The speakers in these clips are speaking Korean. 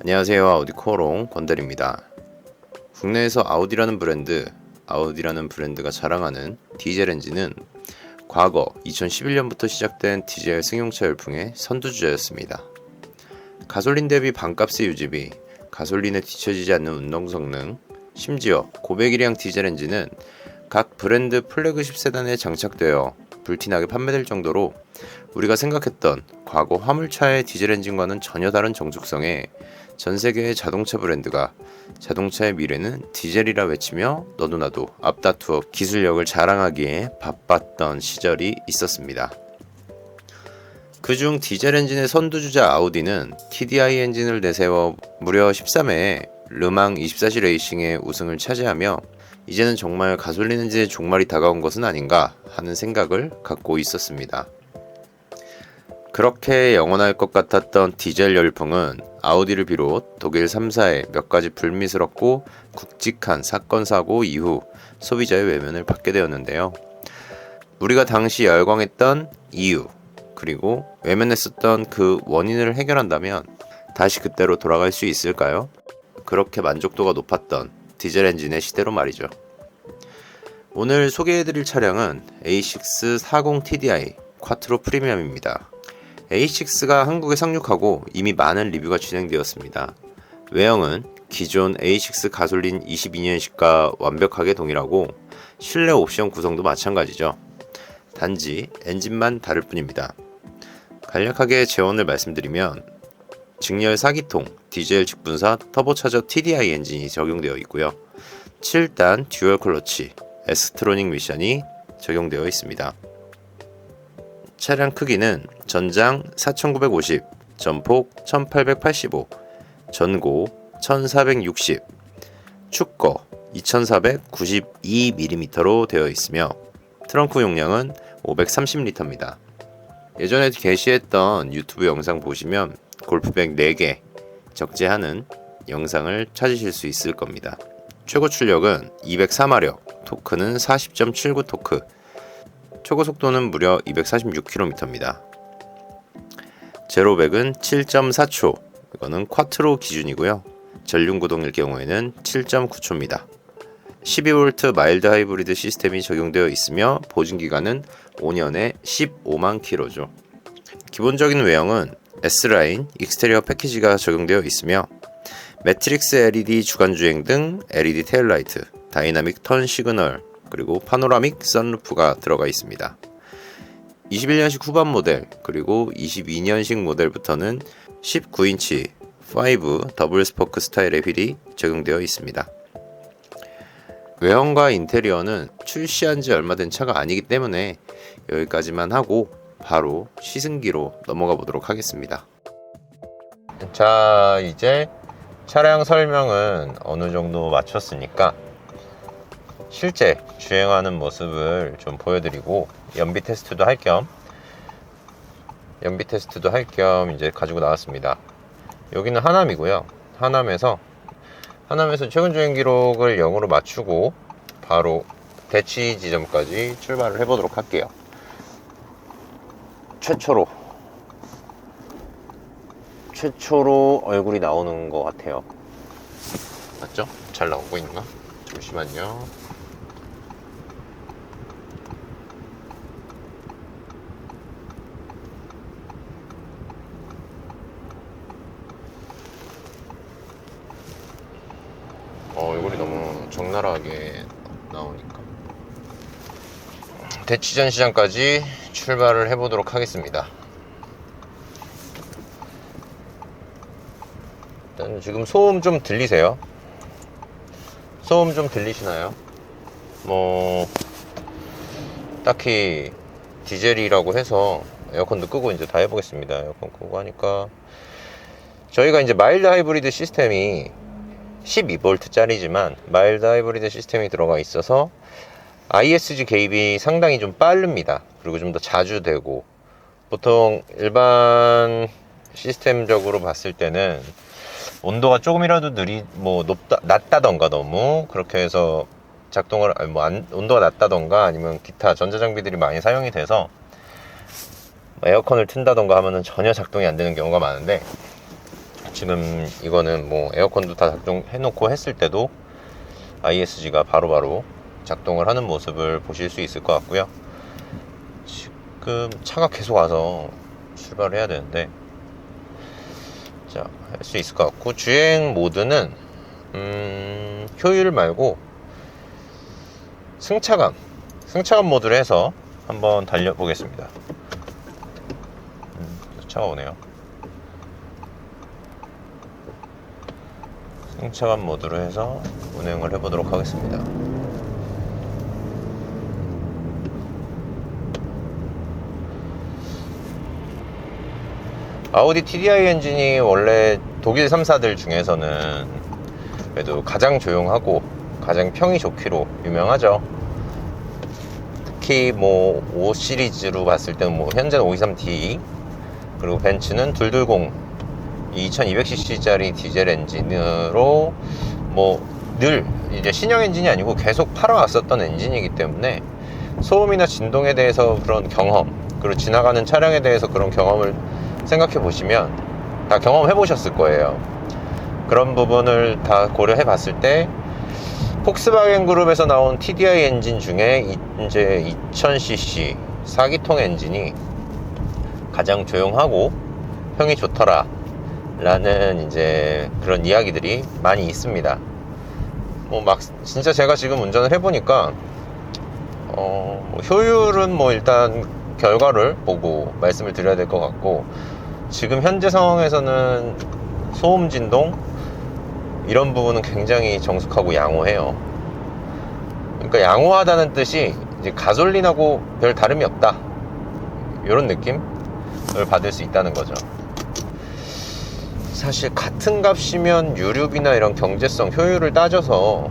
안녕하세요. 아우디 코어롱 권대리입니다. 국내에서 아우디라는 브랜드가 자랑하는 디젤 엔진은 과거 2011년부터 시작된 디젤 승용차 열풍의 선두주자였습니다. 가솔린 대비 반값의 유지비, 가솔린에 뒤처지지 않는 운동 성능, 심지어 고배기량 디젤 엔진은 각 브랜드 플래그십 세단에 장착되어 불티나게 판매될 정도로 우리가 생각했던 과거 화물차의 디젤 엔진과는 전혀 다른 정숙성에 전 세계의 자동차 브랜드가 자동차의 미래는 디젤이라 외치며 너도 나도 앞다투어 기술력을 자랑하기에 바빴던 시절이 있었습니다. 그중 디젤 엔진의 선두주자 아우디는 TDI 엔진을 내세워 무려 13회에 르망 24시 레이싱의 우승을 차지하며 이제는 정말 가솔린 엔진의 종말이 다가온 것은 아닌가 하는 생각을 갖고 있었습니다. 그렇게 영원할 것 같았던 디젤 열풍은 아우디를 비롯 독일 3사의 몇 가지 불미스럽고 굵직한 사건 사고 이후 소비자의 외면을 받게 되었는데요. 우리가 당시 열광했던 이유 그리고 외면했었던 그 원인을 해결한다면 다시 그때로 돌아갈 수 있을까요? 그렇게 만족도가 높았던 디젤 엔진의 시대로 말이죠. 오늘 소개해드릴 차량은 A6 40TDI 콰트로 프리미엄입니다. A6가 한국에 상륙하고 이미 많은 리뷰가 진행되었습니다. 외형은 기존 A6 가솔린 22년식과 완벽하게 동일하고 실내 옵션 구성도 마찬가지죠. 단지 엔진만 다를 뿐입니다. 간략하게 재원을 말씀드리면 직렬 4기통 디젤 직분사 터보차저 TDI 엔진이 적용되어 있고요. 7단 듀얼 클러치 S트로닉 미션이 적용되어 있습니다. 차량 크기는 전장 4950, 전폭 1885, 전고 1460, 축거 2492mm로 되어 있으며 트렁크 용량은 530L입니다. 예전에 게시했던 유튜브 영상 보시면 골프백 4개 적재하는 영상을 찾으실 수 있을 겁니다. 최고 출력은 204마력, 토크는 40.79 토크, 최고 속도는 무려 246km입니다. 제로백은 7.4초, 이거는 콰트로 기준이고요. 전륜 구동일 경우에는 7.9초입니다. 12V 마일드 하이브리드 시스템이 적용되어 있으며 보증기간은 5년에 15만 km죠. 기본적인 외형은 S라인 익스테리어 패키지가 적용되어 있으며 매트릭스 LED 주간주행 등 LED 테일라이트, 다이나믹 턴 시그널, 그리고 파노라믹 선루프가 들어가 있습니다. 21년식 후반 모델 그리고 22년식 모델부터는 19인치 5 더블 스포크 스타일의 휠이 적용되어 있습니다. 외형과 인테리어는 출시한 지 얼마 된 차가 아니기 때문에 여기까지만 하고 바로 시승기로 넘어가 보도록 하겠습니다. 자, 이제 차량 설명은 어느 정도 마쳤으니까 실제 주행하는 모습을 좀 보여드리고 연비 테스트도 할 겸 이제 가지고 나왔습니다. 여기는 하남이고요. 하남에서 최근 주행 기록을 0으로 맞추고 바로 대치 지점까지 출발을 해보도록 할게요. 최초로 얼굴이 나오는 것 같아요. 맞죠? 잘 나오고 있나? 잠시만요. 얼굴이 너무 적나라하게 나오니까 대치전 시장까지 출발을 해보도록 하겠습니다. 일단 지금 소음 좀 들리세요? 소음 좀 들리시나요? 딱히 디젤이라고 해서 에어컨도 끄고 이제 다 해보겠습니다. 에어컨 끄고 하니까 저희가 이제 마일드 하이브리드 시스템이 12V 짜리지만 마일드 하이브리드 시스템이 들어가 있어서 ISG 개입이 상당히 좀 빠릅니다. 그리고 좀 더 자주 되고, 보통 일반 시스템적으로 봤을 때는 온도가 조금이라도 낮다던가 너무 그렇게 해서 작동을 온도가 낮다던가 아니면 기타 전자장비들이 많이 사용이 돼서 에어컨을 튼다던가 하면은 전혀 작동이 안 되는 경우가 많은데, 지금 이거는 뭐 에어컨도 다 작동해놓고 했을 때도 ISG가 바로바로 작동을 하는 모습을 보실 수 있을 것 같고요. 지금 차가 계속 와서 출발을 해야 되는데, 자, 할 수 있을 것 같고, 주행 모드는 효율 말고 승차감 모드로 해서 한번 달려보겠습니다. 차가 오네요. 승차감 모드로 해서 운행을 해보도록 하겠습니다. 아우디 TDI 엔진이 원래 독일 3사들 중에서는 그래도 가장 조용하고 가장 평이 좋기로 유명하죠. 특히 뭐 5 시리즈로 봤을 때는 뭐 현재는 523D, 그리고 벤츠는 220 2200cc짜리 디젤 엔진으로 뭐 늘 이제 신형 엔진이 아니고 계속 팔아왔었던 엔진이기 때문에 소음이나 진동에 대해서 그런 경험, 그리고 지나가는 차량에 대해서 그런 경험을 생각해 보시면 다 경험해 보셨을 거예요. 그런 부분을 다 고려해 봤을 때 폭스바겐 그룹에서 나온 TDI 엔진 중에 이제 2000cc 4기통 엔진이 가장 조용하고 평이 좋더라 라는 이제 그런 이야기들이 많이 있습니다. 뭐 막 진짜 제가 지금 운전을 해보니까 뭐 효율은 뭐 일단 결과를 보고 말씀을 드려야 될 것 같고, 지금 현재 상황에서는 소음 진동 이런 부분은 굉장히 정숙하고 양호해요. 그러니까 양호하다는 뜻이 이제 가솔린하고 별 다름이 없다, 이런 느낌을 받을 수 있다는 거죠. 사실 같은 값이면 유류비나 이런 경제성, 효율을 따져서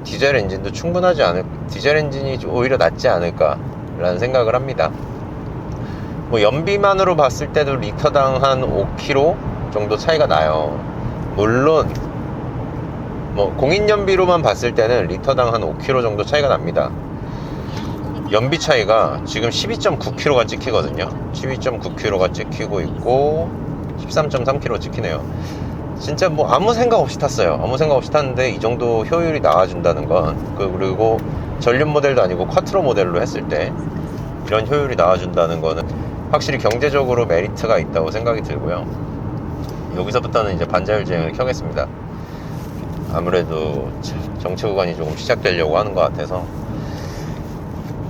디젤 엔진도 충분하지 디젤 엔진이 오히려 낫지 않을까 라는 생각을 합니다. 뭐 연비만으로 봤을 때도 리터당 한 5km 정도 차이가 나요. 물론 뭐 공인연비로만 봤을 때는 리터당 한 5km 정도 차이가 납니다. 연비 차이가 지금 12.9km가 찍히거든요. 12.9km가 찍히고 있고 13.3km 찍히네요. 진짜 뭐 아무 생각 없이 탔어요. 아무 생각 없이 탔는데 이 정도 효율이 나와준다는 건, 그리고 전륜 모델도 아니고 쿼트로 모델로 했을 때 이런 효율이 나와준다는 거는 확실히 경제적으로 메리트가 있다고 생각이 들고요. 여기서부터는 이제 반자율 주행을 켜겠습니다. 아무래도 정체 구간이 조금 시작되려고 하는 것 같아서.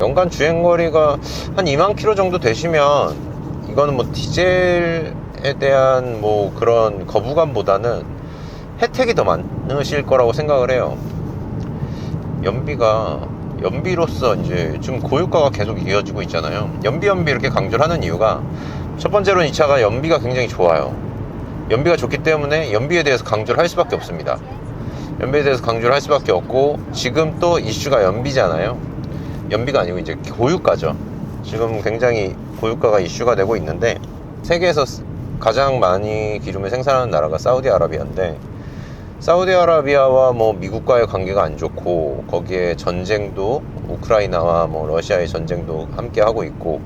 연간 주행거리가 한 2만 킬로 정도 되시면 이거는 뭐 디젤에 대한 뭐 그런 거부감보다는 혜택이 더 많으실 거라고 생각을 해요. 연비로서 이제 지금 고유가가 계속 이어지고 있잖아요. 연비 이렇게 강조를 하는 이유가, 첫 번째로는 이 차가 연비가 굉장히 좋아요. 연비가 좋기 때문에 연비에 대해서 강조를 할 수밖에 없습니다. 연비에 대해서 강조를 할 수밖에 없고, 지금 또 이슈가 연비잖아요. 연비가 아니고 이제 고유가죠. 지금 굉장히 고유가가 이슈가 되고 있는데, 세계에서 가장 많이 기름을 생산하는 나라가 사우디아라비아인데, 사우디아라비아와 뭐 미국과의 관계가 안 좋고, 거기에 전쟁도 우크라이나와 뭐 러시아의 전쟁도 함께 하고 있고,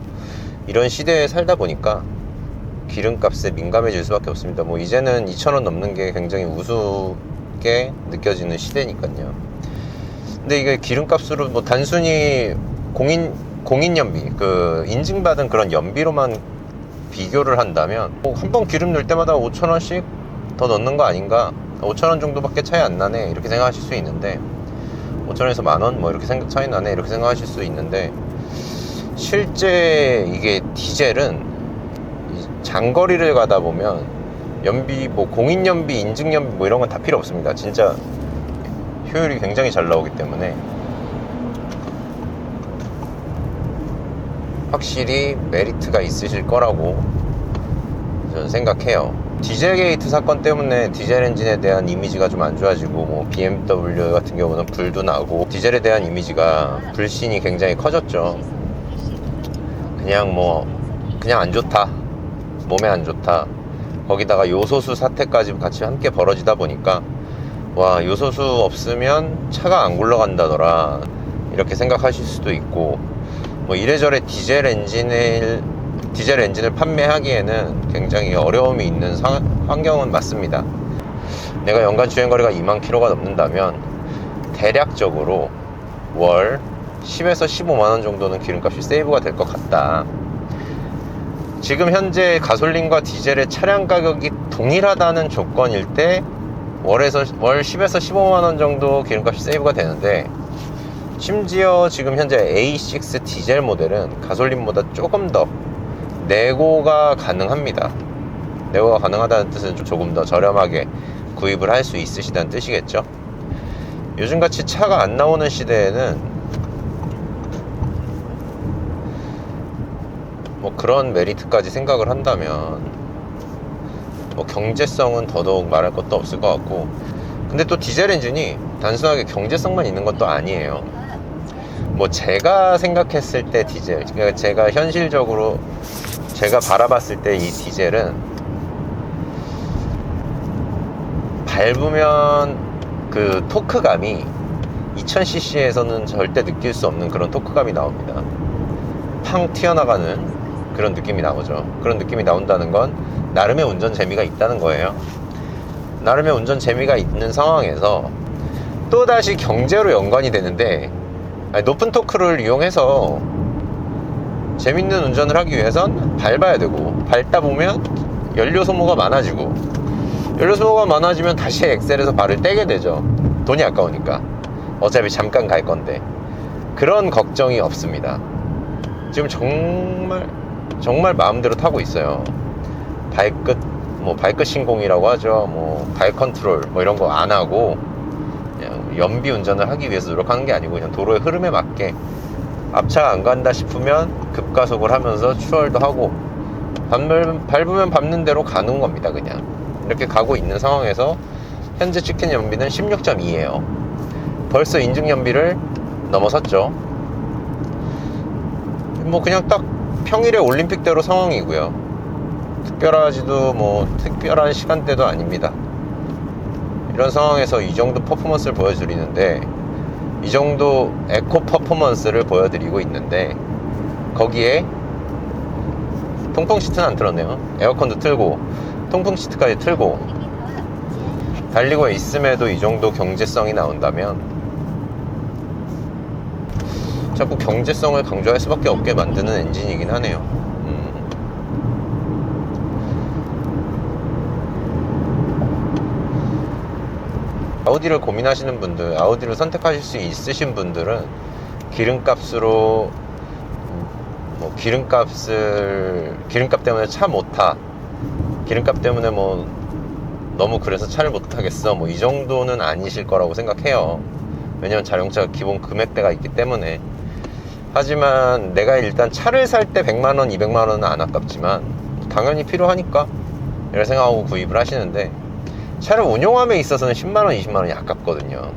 이런 시대에 살다 보니까 기름값에 민감해질 수밖에 없습니다. 뭐 이제는 2,000원 넘는 게 굉장히 우습게 느껴지는 시대니까요. 근데 이게 기름값으로 뭐 단순히 공인연비, 그 인증받은 그런 연비로만 비교를 한다면 한 번 기름 넣을 때마다 5,000원씩 더 넣는 거 아닌가, 5,000원 정도밖에 차이 안 나네, 이렇게 생각하실 수 있는데, 5,000원에서 만원 뭐 이렇게 차이 나네, 이렇게 생각하실 수 있는데, 실제 이게 디젤은 장거리를 가다 보면 연비, 뭐 공인연비, 인증연비 뭐 이런 건 다 필요 없습니다. 진짜 효율이 굉장히 잘 나오기 때문에 확실히 메리트가 있으실 거라고 저는 생각해요. 디젤 게이트 사건 때문에 디젤 엔진에 대한 이미지가 좀 안 좋아지고, 뭐 BMW 같은 경우는 불도 나고, 디젤에 대한 이미지가, 불신이 굉장히 커졌죠. 그냥 안 좋다, 몸에 안 좋다, 거기다가 요소수 사태까지 같이 함께 벌어지다 보니까, 와, 요소수 없으면 차가 안 굴러간다더라, 이렇게 생각하실 수도 있고, 뭐 이래저래 디젤 엔진을 디젤 엔진을 판매하기에는 굉장히 어려움이 있는 환경은 맞습니다. 내가 연간 주행거리가 2만 킬로가 넘는다면 대략적으로 월 10에서 15만원 정도는 기름값이 세이브가 될 것 같다. 지금 현재 가솔린과 디젤의 차량 가격이 동일하다는 조건일 때 월 10에서 15만원 정도 기름값이 세이브가 되는데, 심지어 지금 현재 A6 디젤 모델은 가솔린보다 조금 더 내고가 가능합니다. 내고가 가능하다는 뜻은 조금 더 저렴하게 구입을 할 수 있으시다는 뜻이겠죠. 요즘같이 차가 안 나오는 시대에는 뭐 그런 메리트까지 생각을 한다면 뭐 경제성은 더더욱 말할 것도 없을 것 같고, 근데 또 디젤 엔진이 단순하게 경제성만 있는 것도 아니에요. 뭐 제가 생각했을 때 디젤, 그러니까 제가 현실적으로 제가 바라봤을 때 이 디젤은 밟으면 그 토크감이 2000cc에서는 절대 느낄 수 없는 그런 토크감이 나옵니다. 팡 튀어나가는 그런 느낌이 나오죠. 그런 느낌이 나온다는 건 나름의 운전 재미가 있다는 거예요. 나름의 운전 재미가 있는 상황에서 또다시 경제로 연관이 되는데, 높은 토크를 이용해서 재밌는 운전을 하기 위해선 밟아야 되고, 밟다 보면 연료 소모가 많아지고, 연료 소모가 많아지면 다시 엑셀에서 발을 떼게 되죠. 돈이 아까우니까. 어차피 잠깐 갈 건데. 그런 걱정이 없습니다. 지금 정말 마음대로 타고 있어요. 발끝 신공이라고 하죠. 뭐 발 컨트롤 뭐 이런 거 안 하고 그냥 연비 운전을 하기 위해서 노력하는 게 아니고, 그냥 도로의 흐름에 맞게 앞차가 안 간다 싶으면 급가속을 하면서 추월도 하고, 밟으면 밟는 대로 가는 겁니다. 그냥 이렇게 가고 있는 상황에서 현재 찍힌 연비는 16.2예요 벌써 인증 연비를 넘어섰죠. 뭐 그냥 딱 평일의 올림픽대로 상황이고요. 특별한 시간대도 아닙니다. 이런 상황에서 이 정도 퍼포먼스를 보여드리는데, 이 정도 에코 퍼포먼스를 보여드리고 있는데, 거기에 통풍 시트는 안 틀었네요. 에어컨도 틀고 통풍 시트까지 틀고 달리고 있음에도 이 정도 경제성이 나온다면, 자꾸 경제성을 강조할 수밖에 없게 만드는 엔진이긴 하네요. 아우디를 고민하시는 분들, 아우디를 선택하실 수 있으신 분들은 기름값으로 기름값 때문에 차 못 타, 기름값 때문에 뭐 너무 그래서 차를 못 타겠어, 뭐 이 정도는 아니실 거라고 생각해요. 왜냐면 자동차가 기본 금액대가 있기 때문에. 하지만 내가 일단 차를 살 때 100만원, 200만원은 안 아깝지만 당연히 필요하니까 이런 생각하고 구입을 하시는데, 차를 운용함에 있어서는 10만원, 20만원이 아깝거든요.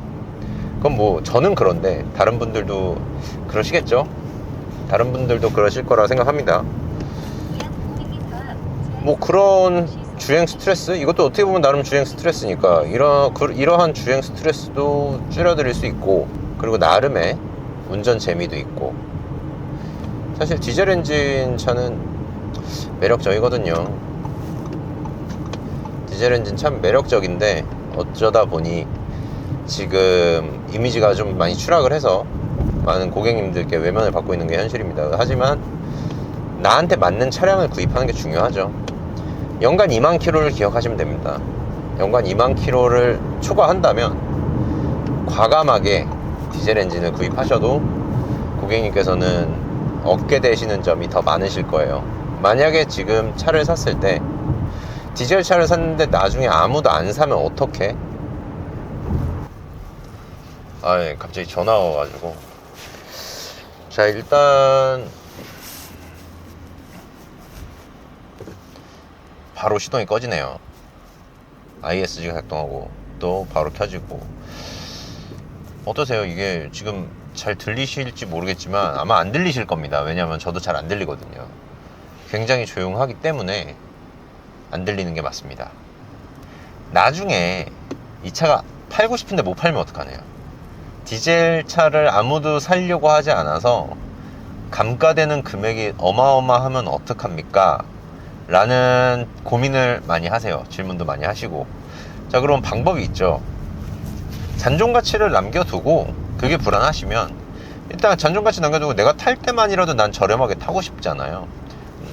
그건 뭐 저는 그런데 다른 분들도 그러시겠죠? 다른 분들도 그러실 거라 생각합니다. 뭐 그런 주행 스트레스, 이것도 어떻게 보면 나름 주행 스트레스니까 이러한 주행 스트레스도 줄여드릴 수 있고, 그리고 나름의 운전 재미도 있고. 사실 디젤 엔진 차는 매력적이거든요. 디젤 엔진 참 매력적인데, 어쩌다 보니 지금 이미지가 좀 많이 추락을 해서 많은 고객님들께 외면을 받고 있는 게 현실입니다. 하지만 나한테 맞는 차량을 구입하는 게 중요하죠. 연간 2만 킬로를 기억하시면 됩니다. 연간 2만 킬로를 초과한다면 과감하게 디젤 엔진을 구입하셔도 고객님께서는 얻게 되시는 점이 더 많으실 거예요. 만약에 지금 차를 샀을 때 디젤 차를 샀는데 나중에 아무도 안 사면 어떡해? 갑자기 전화가 와가지고. 자, 일단 바로 시동이 꺼지네요. ISG가 작동하고 또 바로 켜지고. 어떠세요? 이게 지금 잘 들리실지 모르겠지만 아마 안 들리실 겁니다. 왜냐면 저도 잘 안 들리거든요. 굉장히 조용하기 때문에 안 들리는 게 맞습니다. 나중에 이 차가 팔고 싶은데 못 팔면 어떡하네요. 디젤 차를 아무도 살려고 하지 않아서 감가되는 금액이 어마어마하면 어떡합니까? 라는 고민을 많이 하세요. 질문도 많이 하시고. 자, 그럼 방법이 있죠. 잔존가치를 남겨두고 그게 불안하시면 일단 잔존가치 남겨두고 내가 탈 때만이라도 난 저렴하게 타고 싶잖아요.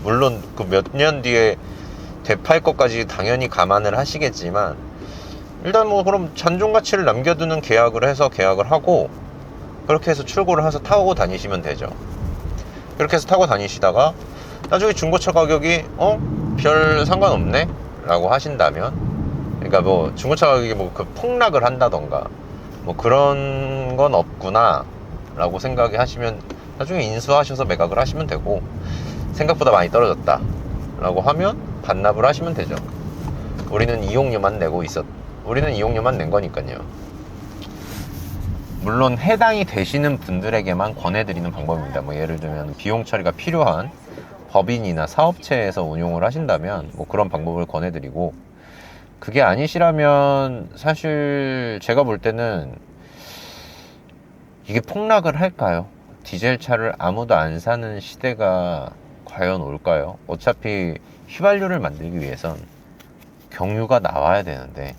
물론 그 몇 년 뒤에 되팔 것까지 당연히 감안을 하시겠지만 일단 뭐 그럼 잔존가치를 남겨두는 계약을 해서 계약을 하고 그렇게 해서 출고를 해서 타고 다니시면 되죠. 그렇게 해서 타고 다니시다가 나중에 중고차 가격이 별 상관없네 라고 하신다면, 그러니까 뭐 중고차 가격이 뭐 그 폭락을 한다던가 뭐 그런 건 없구나 라고 생각이 하시면 나중에 인수하셔서 매각을 하시면 되고, 생각보다 많이 떨어졌다 라고 하면 반납을 하시면 되죠. 우리는 이용료만 낸 거니까요. 물론 해당이 되시는 분들에게만 권해드리는 방법입니다. 뭐 예를 들면 비용 처리가 필요한 법인이나 사업체에서 운용을 하신다면 뭐 그런 방법을 권해드리고, 그게 아니시라면 사실 제가 볼 때는 이게 폭락을 할까요? 디젤 차를 아무도 안 사는 시대가 과연 올까요? 어차피 휘발유를 만들기 위해선 경유가 나와야 되는데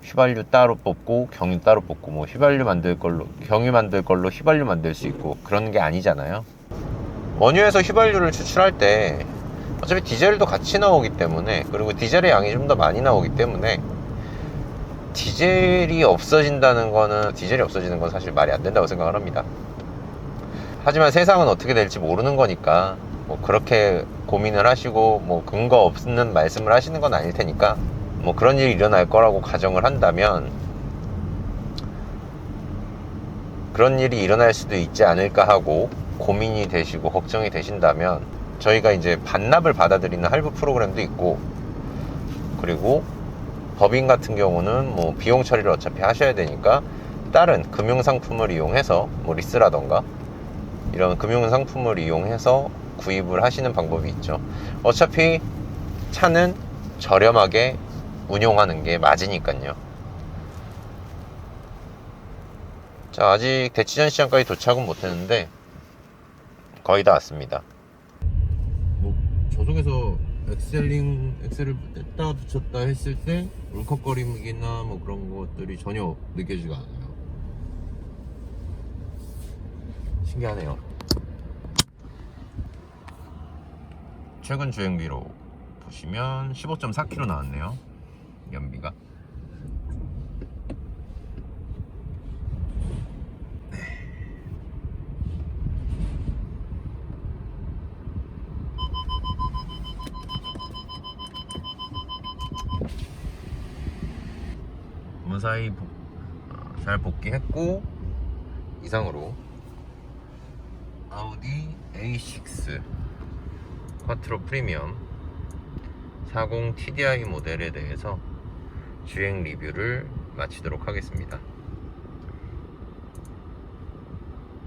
휘발유 따로 뽑고 경유 따로 뽑고 뭐 휘발유 만들 걸로 경유 만들 걸로 휘발유 만들 수 있고 그런 게 아니잖아요. 원유에서 휘발유를 추출할 때 어차피 디젤도 같이 나오기 때문에, 그리고 디젤의 양이 좀 더 많이 나오기 때문에 디젤이 없어지는 건 사실 말이 안 된다고 생각을 합니다. 하지만 세상은 어떻게 될지 모르는 거니까 뭐 그렇게 고민을 하시고 뭐 근거 없는 말씀을 하시는 건 아닐 테니까, 뭐 그런 일이 일어날 거라고 가정을 한다면 그런 일이 일어날 수도 있지 않을까 하고 고민이 되시고 걱정이 되신다면 저희가 이제 반납을 받아들이는 할부 프로그램도 있고, 그리고 법인 같은 경우는 뭐 비용 처리를 어차피 하셔야 되니까 다른 금융상품을 이용해서 뭐 리스라던가 이런 금융상품을 이용해서 구입을 하시는 방법이 있죠. 어차피 차는 저렴하게 운용하는 게 맞으니까요. 자, 아직 대치전 시장까지 도착은 못했는데 거의 다 왔습니다. 뭐 저속에서 엑셀을 뗐다 붙였다 했을 때 울컥거림이나 뭐 그런 것들이 전혀 느껴지지가 않아요. 신기하네요. 최근 주행비로 보시면 15.4km 나왔네요. 연비가. 무사히 잘 복귀했고, 이상으로 아우디 A6 쿼트로 프리미엄 40 TDI 모델에 대해서 주행 리뷰를 마치도록 하겠습니다.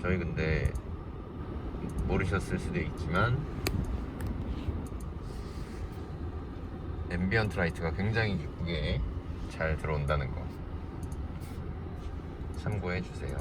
저희 근데 모르셨을 수도 있지만 앰비언트 라이트가 굉장히 이쁘게 잘 들어온다는 거 참고해 주세요.